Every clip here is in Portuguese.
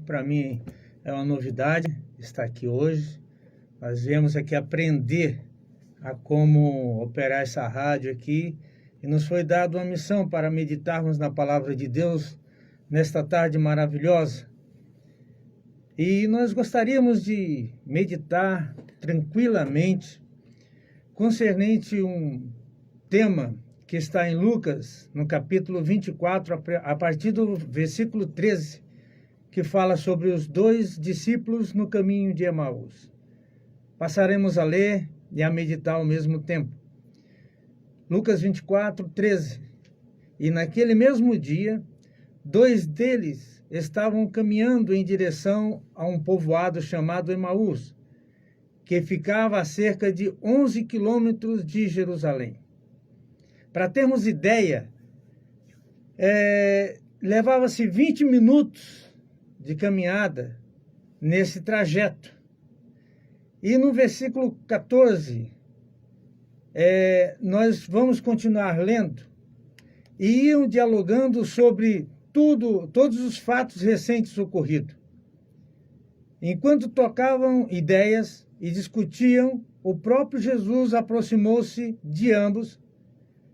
Para mim é uma novidade estar aqui hoje. Nós viemos aqui aprender a como operar essa rádio aqui e nos foi dada uma missão para meditarmos na palavra de Deus nesta tarde maravilhosa. E nós gostaríamos de meditar tranquilamente concernente um tema que está em Lucas, no capítulo 24, a partir do versículo 13, que fala sobre os dois discípulos no caminho de Emaús. Passaremos a ler e a meditar ao mesmo tempo. Lucas 24, 13. E naquele mesmo dia, dois deles estavam caminhando em direção a um povoado chamado Emaús, que ficava a cerca de 11 quilômetros de Jerusalém. Para termos ideia, levava-se 20 minutos de caminhada nesse trajeto. E no versículo 14, nós vamos continuar lendo, e iam dialogando sobre todos os fatos recentes ocorridos. Enquanto tocavam ideias e discutiam, o próprio Jesus aproximou-se de ambos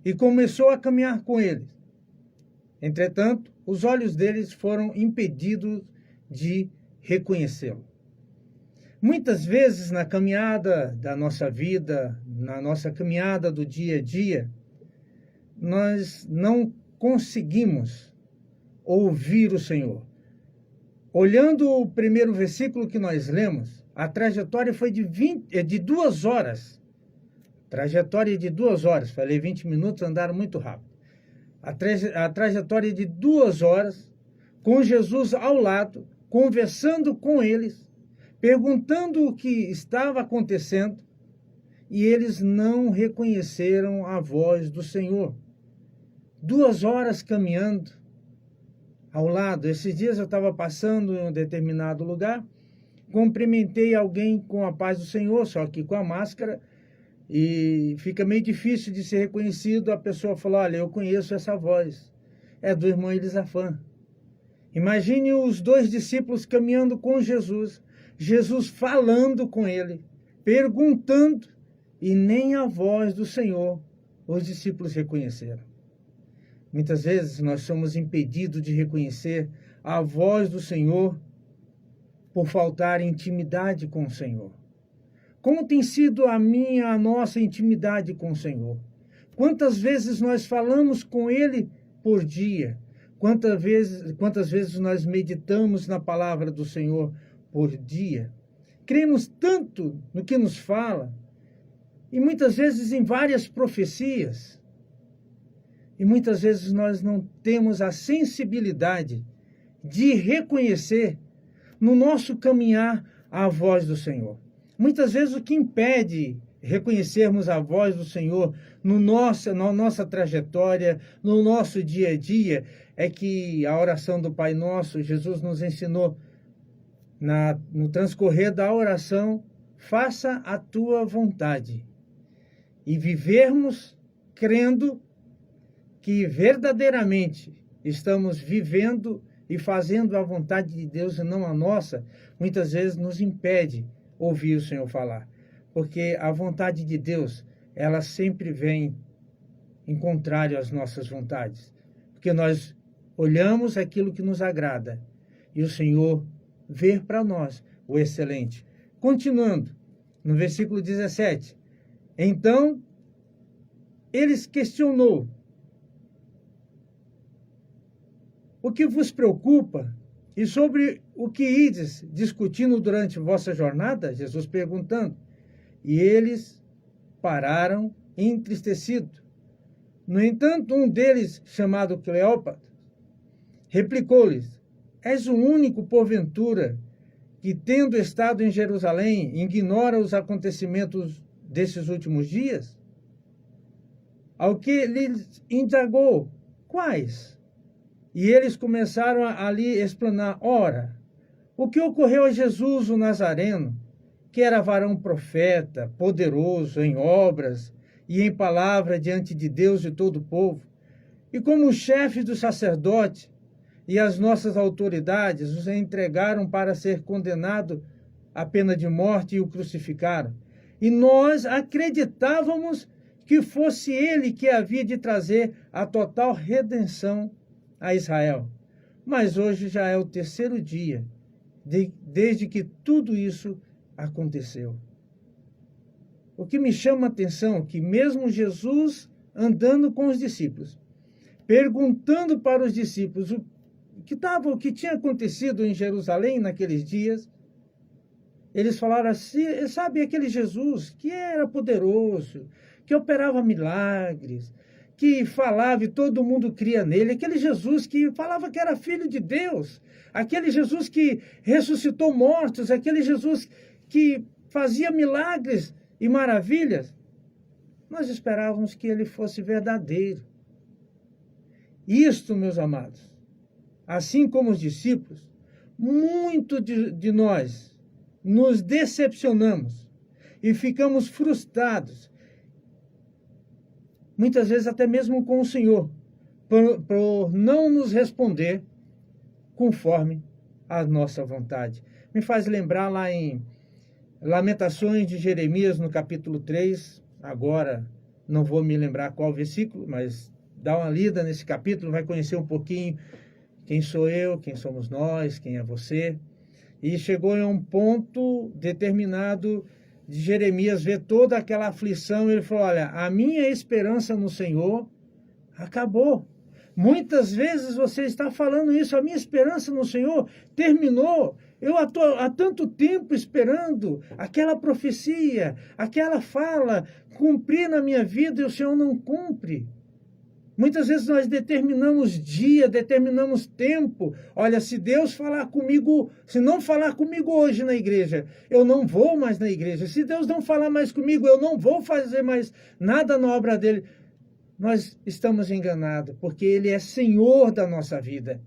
e começou a caminhar com eles. Entretanto, os olhos deles foram impedidos de reconhecê-lo. Muitas vezes na caminhada da nossa vida, na nossa caminhada do dia a dia, nós não conseguimos ouvir o Senhor. Olhando o primeiro versículo que nós lemos, a trajetória foi de 2 horas. Trajetória de 2 horas. Falei 20 minutos, andaram muito rápido. A trajetória de 2 horas, com Jesus ao lado, conversando com eles, perguntando o que estava acontecendo, e eles não reconheceram a voz do Senhor. 2 horas caminhando ao lado. Esses dias eu estava passando em um determinado lugar, cumprimentei alguém com a paz do Senhor, só que com a máscara, e fica meio difícil de ser reconhecido. A pessoa falou: olha, eu conheço essa voz, é do irmão Elisafã. Imagine os dois discípulos caminhando com Jesus, Jesus falando com ele, perguntando, e nem a voz do Senhor os discípulos reconheceram. Muitas vezes nós somos impedidos de reconhecer a voz do Senhor por faltar intimidade com o Senhor. Como tem sido a nossa intimidade com o Senhor? Quantas vezes nós falamos com Ele por dia? Quantas vezes nós meditamos na palavra do Senhor por dia? Cremos tanto no que nos fala, e muitas vezes em várias profecias, e muitas vezes nós não temos a sensibilidade de reconhecer no nosso caminhar a voz do Senhor. Muitas vezes o que impede reconhecermos a voz do Senhor na nossa trajetória, no nosso dia a dia, é que a oração do Pai Nosso, Jesus nos ensinou no transcorrer da oração: faça a tua vontade. E vivermos crendo que verdadeiramente estamos vivendo e fazendo a vontade de Deus e não a nossa, muitas vezes nos impede ouvir o Senhor falar. Porque a vontade de Deus, ela sempre vem em contrário às nossas vontades. Porque nós olhamos aquilo que nos agrada e o Senhor vê para nós o excelente. Continuando, no versículo 17. Então, eles questionou: o que vos preocupa? E sobre o que ides discutindo durante vossa jornada? Jesus perguntando. E eles pararam entristecidos. No entanto, um deles, chamado Cleópatra, replicou-lhes: és o único, porventura, que, tendo estado em Jerusalém, ignora os acontecimentos desses últimos dias? Ao que lhes indagou: quais? E eles começaram ali a explanar: ora, o que ocorreu a Jesus o Nazareno, que era varão profeta, poderoso em obras e em palavra diante de Deus e todo o povo, e como chefe dos sacerdotes, e as nossas autoridades os entregaram para ser condenado à pena de morte e o crucificaram. E nós acreditávamos que fosse ele que havia de trazer a total redenção a Israel. Mas hoje já é o terceiro dia desde que tudo isso aconteceu. O que me chama a atenção é que mesmo Jesus andando com os discípulos, perguntando para os discípulos o que tinha acontecido em Jerusalém naqueles dias, eles falaram assim, sabe, aquele Jesus que era poderoso, que operava milagres, que falava e todo mundo cria nele, aquele Jesus que falava que era filho de Deus, aquele Jesus que ressuscitou mortos, aquele Jesus que fazia milagres e maravilhas. Nós esperávamos que ele fosse verdadeiro. Isto, meus amados, assim como os discípulos, muito de nós nos decepcionamos e ficamos frustrados, muitas vezes até mesmo com o Senhor, por não nos responder conforme a nossa vontade. Me faz lembrar lá em Lamentações de Jeremias, no capítulo 3, agora não vou me lembrar qual versículo, mas dá uma lida nesse capítulo, vai conhecer um pouquinho quem sou eu, quem somos nós, quem é você. E chegou em um ponto determinado de Jeremias ver toda aquela aflição, ele falou, olha, a minha esperança no Senhor acabou. Muitas vezes você está falando isso, a minha esperança no Senhor terminou. Eu estou há tanto tempo esperando aquela profecia, aquela fala cumprir na minha vida e o Senhor não cumpre. Muitas vezes nós determinamos dia, determinamos tempo. Olha, se Deus falar comigo, se não falar comigo hoje na igreja, eu não vou mais na igreja. Se Deus não falar mais comigo, eu não vou fazer mais nada na obra dele. Nós estamos enganados, porque ele é Senhor da nossa vida.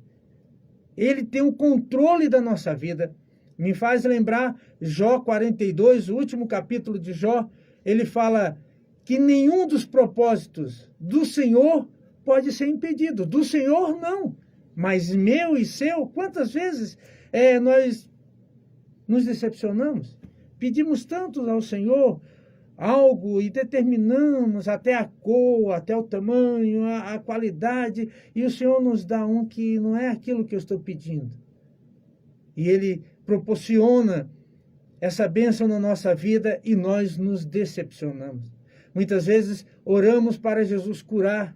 Ele tem o controle da nossa vida. Me faz lembrar Jó 42, o último capítulo de Jó. Ele fala que nenhum dos propósitos do Senhor pode ser impedido. Do Senhor, não. Mas meu e seu, quantas vezes nós nos decepcionamos? Pedimos tanto ao Senhor algo e determinamos até a cor, até o tamanho, a qualidade, e o Senhor nos dá um que não é aquilo que eu estou pedindo. E Ele proporciona essa bênção na nossa vida e nós nos decepcionamos. Muitas vezes oramos para Jesus curar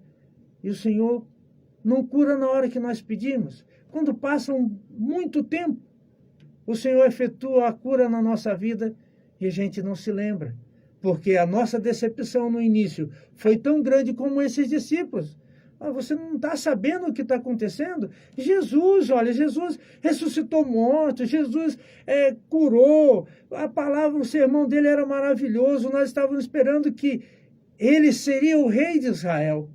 e o Senhor não cura na hora que nós pedimos. Quando passa muito tempo, o Senhor efetua a cura na nossa vida e a gente não se lembra. Porque a nossa decepção no início foi tão grande como esses discípulos. Você não está sabendo o que está acontecendo? Jesus, olha, Jesus ressuscitou mortos, Jesus curou, a palavra, o sermão dele era maravilhoso, nós estávamos esperando que ele seria o rei de Israel,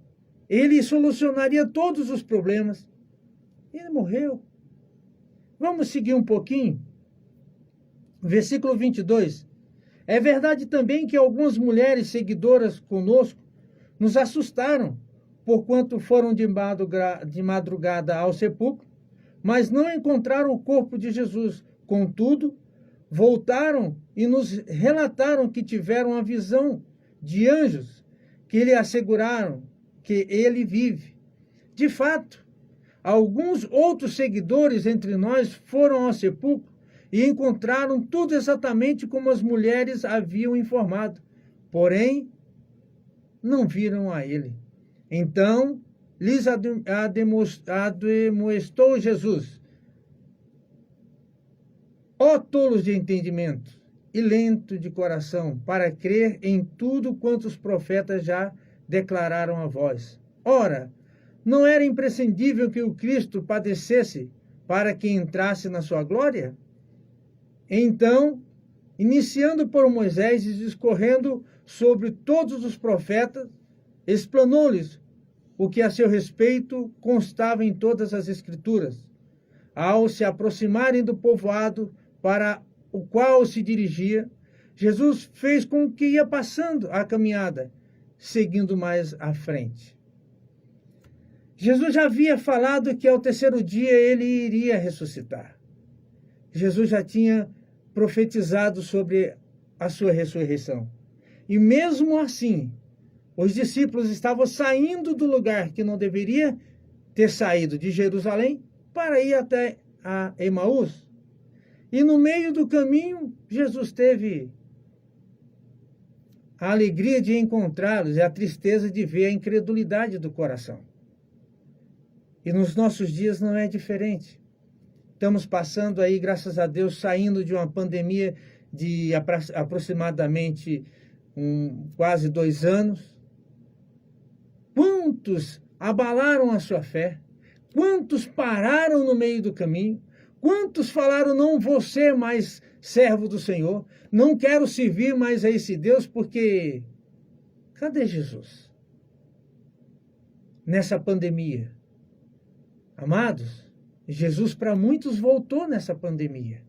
ele solucionaria todos os problemas. Ele morreu. Vamos seguir um pouquinho? Versículo 22. É verdade também que algumas mulheres seguidoras conosco nos assustaram, porquanto foram de madrugada ao sepulcro, mas não encontraram o corpo de Jesus. Contudo, voltaram e nos relataram que tiveram a visão de anjos, que lhe asseguraram que ele vive. De fato, alguns outros seguidores entre nós foram ao sepulcro e encontraram tudo exatamente como as mulheres haviam informado. Porém, não viram a ele. Então, lhes admoestou Jesus: ó tolos de entendimento e lento de coração, para crer em tudo quanto os profetas já declararam a vós. Ora, não era imprescindível que o Cristo padecesse para que entrasse na sua glória? Então, iniciando por Moisés e discorrendo sobre todos os profetas, explanou-lhes o que a seu respeito constava em todas as Escrituras. Ao se aproximarem do povoado para o qual se dirigia, Jesus fez com que ia passando a caminhada, seguindo mais à frente. Jesus já havia falado que ao terceiro dia ele iria ressuscitar. Jesus já tinha profetizado sobre a sua ressurreição. E mesmo assim, os discípulos estavam saindo do lugar que não deveria ter saído, de Jerusalém, para ir até a Emaús. E no meio do caminho, Jesus teve a alegria de encontrá-los e a tristeza de ver a incredulidade do coração. E nos nossos dias não é diferente. Estamos passando aí, graças a Deus, saindo de uma pandemia de aproximadamente quase 2 anos. Quantos abalaram a sua fé? Quantos pararam no meio do caminho? Quantos falaram, não vou ser mais servo do Senhor? Não quero servir mais a esse Deus, porque... Cadê Jesus? Nessa pandemia. Amados, Jesus para muitos voltou nessa pandemia.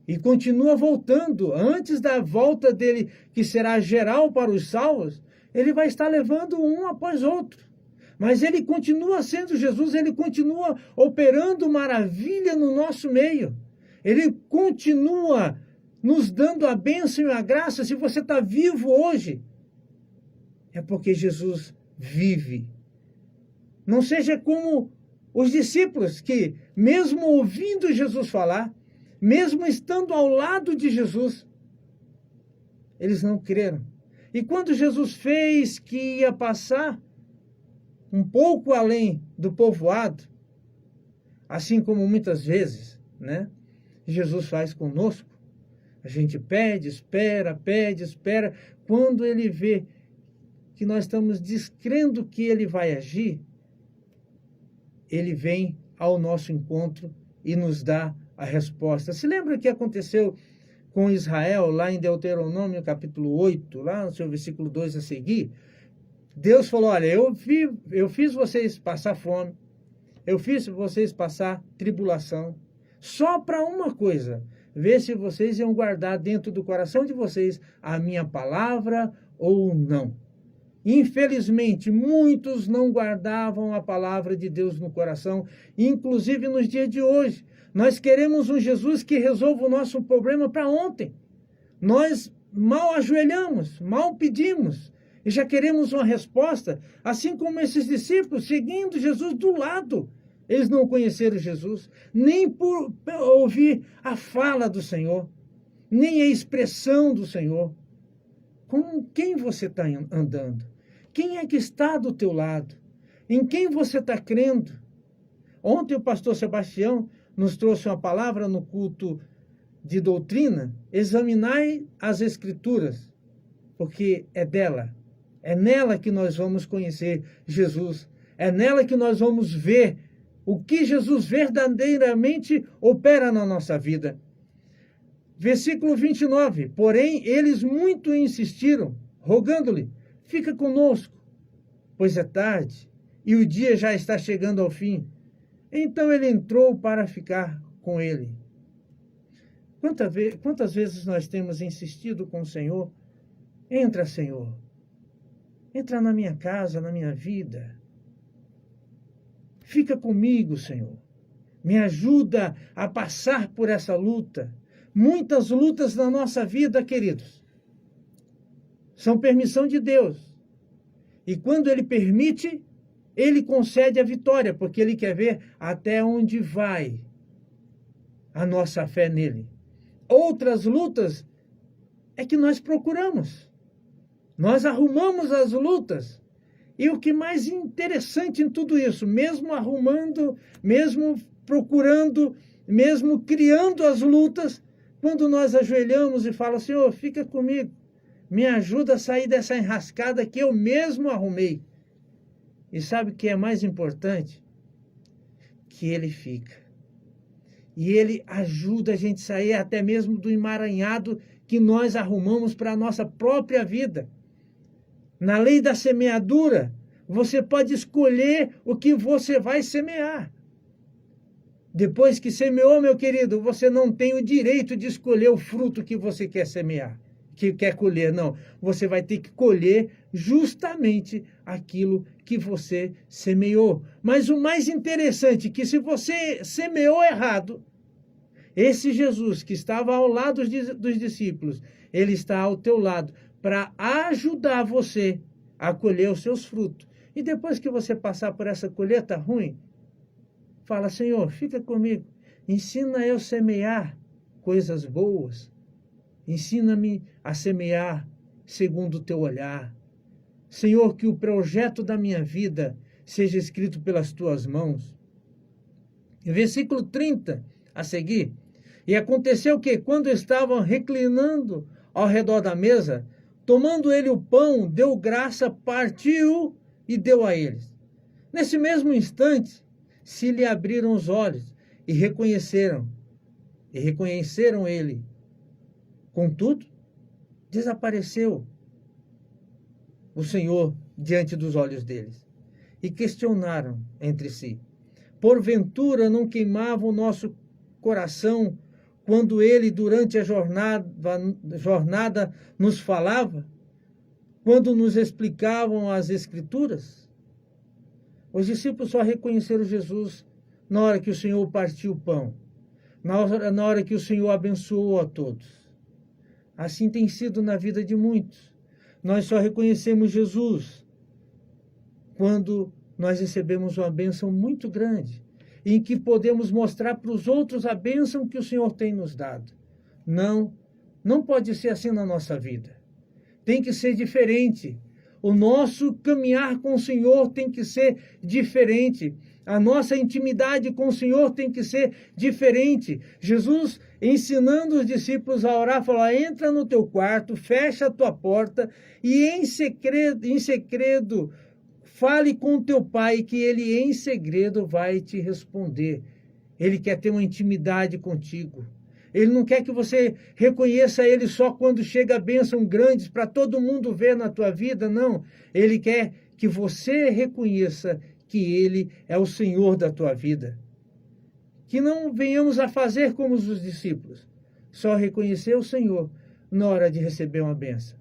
E continua voltando. Antes da volta dele, que será geral para os salvos, ele vai estar levando um após outro. Mas ele continua sendo Jesus, ele continua operando maravilha no nosso meio. Ele continua nos dando a bênção e a graça. Se você está vivo hoje, é porque Jesus vive. Não seja como os discípulos que, mesmo ouvindo Jesus falar, mesmo estando ao lado de Jesus, eles não creram. E quando Jesus fez que ia passar um pouco além do povoado, assim como muitas vezes, né, Jesus faz conosco, a gente pede, espera, quando ele vê que nós estamos descrendo que ele vai agir, ele vem ao nosso encontro e nos dá a resposta. Se lembra o que aconteceu com Israel, lá em Deuteronômio capítulo 8, lá no seu versículo 2 a seguir? Deus falou, olha, eu fiz vocês passar fome, eu fiz vocês passar tribulação, só para uma coisa, ver se vocês iam guardar dentro do coração de vocês a minha palavra ou não. Infelizmente, muitos não guardavam a palavra de Deus no coração, inclusive nos dias de hoje. Nós queremos um Jesus que resolva o nosso problema para ontem. Nós mal ajoelhamos, mal pedimos, e já queremos uma resposta, assim como esses discípulos seguindo Jesus do lado. Eles não conheceram Jesus, nem por ouvir a fala do Senhor, nem a expressão do Senhor. Com quem você está andando? Quem é que está do teu lado? Em quem você está crendo? Ontem o pastor Sebastião nos trouxe uma palavra no culto de doutrina. Examinai as Escrituras, porque é nela que nós vamos conhecer Jesus. É nela que nós vamos ver o que Jesus verdadeiramente opera na nossa vida. Versículo 29. Porém, eles muito insistiram, rogando-lhe, fica conosco, pois é tarde, e o dia já está chegando ao fim. Então ele entrou para ficar com ele. Quantas vezes nós temos insistido com o Senhor? Entra, Senhor. Entra na minha casa, na minha vida. Fica comigo, Senhor. Me ajuda a passar por essa luta. Muitas lutas na nossa vida, queridos, são permissão de Deus. E quando Ele permite, Ele concede a vitória, porque Ele quer ver até onde vai a nossa fé nele. Outras lutas é que nós procuramos. Nós arrumamos as lutas. E o que mais interessante em tudo isso, mesmo arrumando, mesmo procurando, mesmo criando as lutas, quando nós ajoelhamos e falamos, Senhor, fica comigo, me ajuda a sair dessa enrascada que eu mesmo arrumei. E sabe o que é mais importante? Que Ele fica. E Ele ajuda a gente a sair até mesmo do emaranhado que nós arrumamos para a nossa própria vida. Na lei da semeadura, você pode escolher o que você vai semear. Depois que semeou, meu querido, você não tem o direito de escolher o fruto que você quer semear, que quer colher, não. Você vai ter que colher justamente aquilo que você semeou. Mas o mais interessante é que se você semeou errado, esse Jesus que estava ao lado dos discípulos, ele está ao teu lado para ajudar você a colher os seus frutos. E depois que você passar por essa colheita ruim, fala, Senhor, fica comigo, ensina eu a semear coisas boas, ensina-me a semear segundo o teu olhar. Senhor, que o projeto da minha vida seja escrito pelas tuas mãos. Versículo 30 a seguir. E aconteceu que, quando estavam reclinando ao redor da mesa, tomando ele o pão, deu graça, partiu e deu a eles. Nesse mesmo instante, se lhe abriram os olhos e reconheceram ele. Contudo, desapareceu o Senhor diante dos olhos deles e questionaram entre si: porventura não queimava o nosso coração quando ele durante a jornada nos falava, quando nos explicavam as Escrituras? Os discípulos só reconheceram Jesus na hora que o Senhor partiu o pão, na hora que o Senhor abençoou a todos. Assim tem sido na vida de muitos. Nós só reconhecemos Jesus quando nós recebemos uma bênção muito grande, em que podemos mostrar para os outros a bênção que o Senhor tem nos dado. Não pode ser assim na nossa vida. Tem que ser diferente. O nosso caminhar com o Senhor tem que ser diferente. A nossa intimidade com o Senhor tem que ser diferente. Jesus, ensinando os discípulos a orar, falou: entra no teu quarto, fecha a tua porta e em segredo, fale com o teu pai, que ele em segredo vai te responder. Ele quer ter uma intimidade contigo. Ele não quer que você reconheça ele só quando chega a bênção grandes para todo mundo ver na tua vida, não. Ele quer que você reconheça que ele é o Senhor da tua vida. Que não venhamos a fazer como os discípulos, só reconhecer o Senhor na hora de receber uma bênção.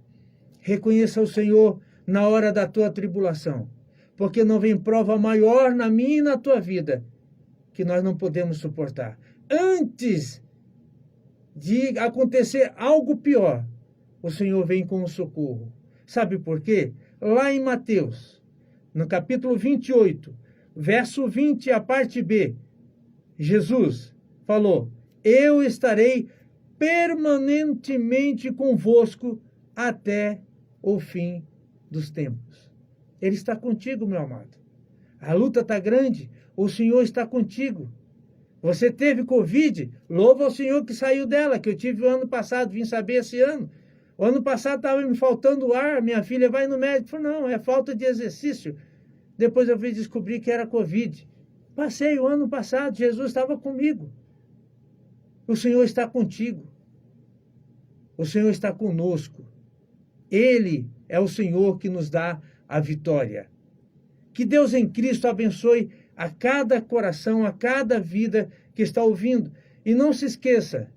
Reconheça o Senhor na hora da tua tribulação, porque não vem prova maior na minha e na tua vida que nós não podemos suportar. Antes de acontecer algo pior, o Senhor vem com o socorro. Sabe por quê? Lá em Mateus, no capítulo 28, verso 20, a parte B, Jesus falou: eu estarei permanentemente convosco até o fim dos tempos. Ele está contigo, meu amado. A luta está grande, o Senhor está contigo. Você teve Covid, louva ao Senhor que saiu dela, que eu tive o ano passado, vim saber esse ano. O ano passado estava me faltando ar, minha filha vai no médico, falou, não, é falta de exercício. Depois eu vim descobrir que era Covid. Passei o ano passado, Jesus estava comigo. O Senhor está contigo. O Senhor está conosco. Ele é o Senhor que nos dá a vitória. Que Deus em Cristo abençoe a cada coração, a cada vida que está ouvindo. E não se esqueça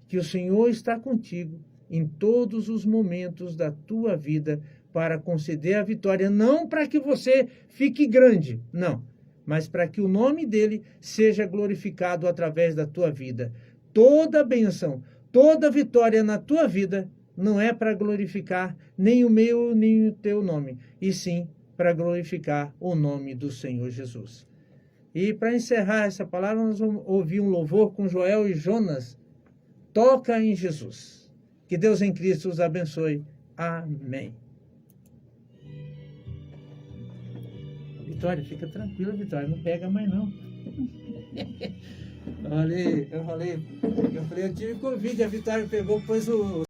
que o Senhor está contigo em todos os momentos da tua vida para conceder a vitória, não para que você fique grande, não, mas para que o nome dele seja glorificado através da tua vida. Toda bênção, toda vitória na tua vida não é para glorificar nem o meu, nem o teu nome, e sim para glorificar o nome do Senhor Jesus. E para encerrar essa palavra, nós vamos ouvir um louvor com Joel e Jonas. Toca em Jesus. Que Deus em Cristo os abençoe. Amém. Vitória, fica tranquila, Vitória, não pega mais não. Eu falei, eu tive Covid, a Vitória pegou, pôs o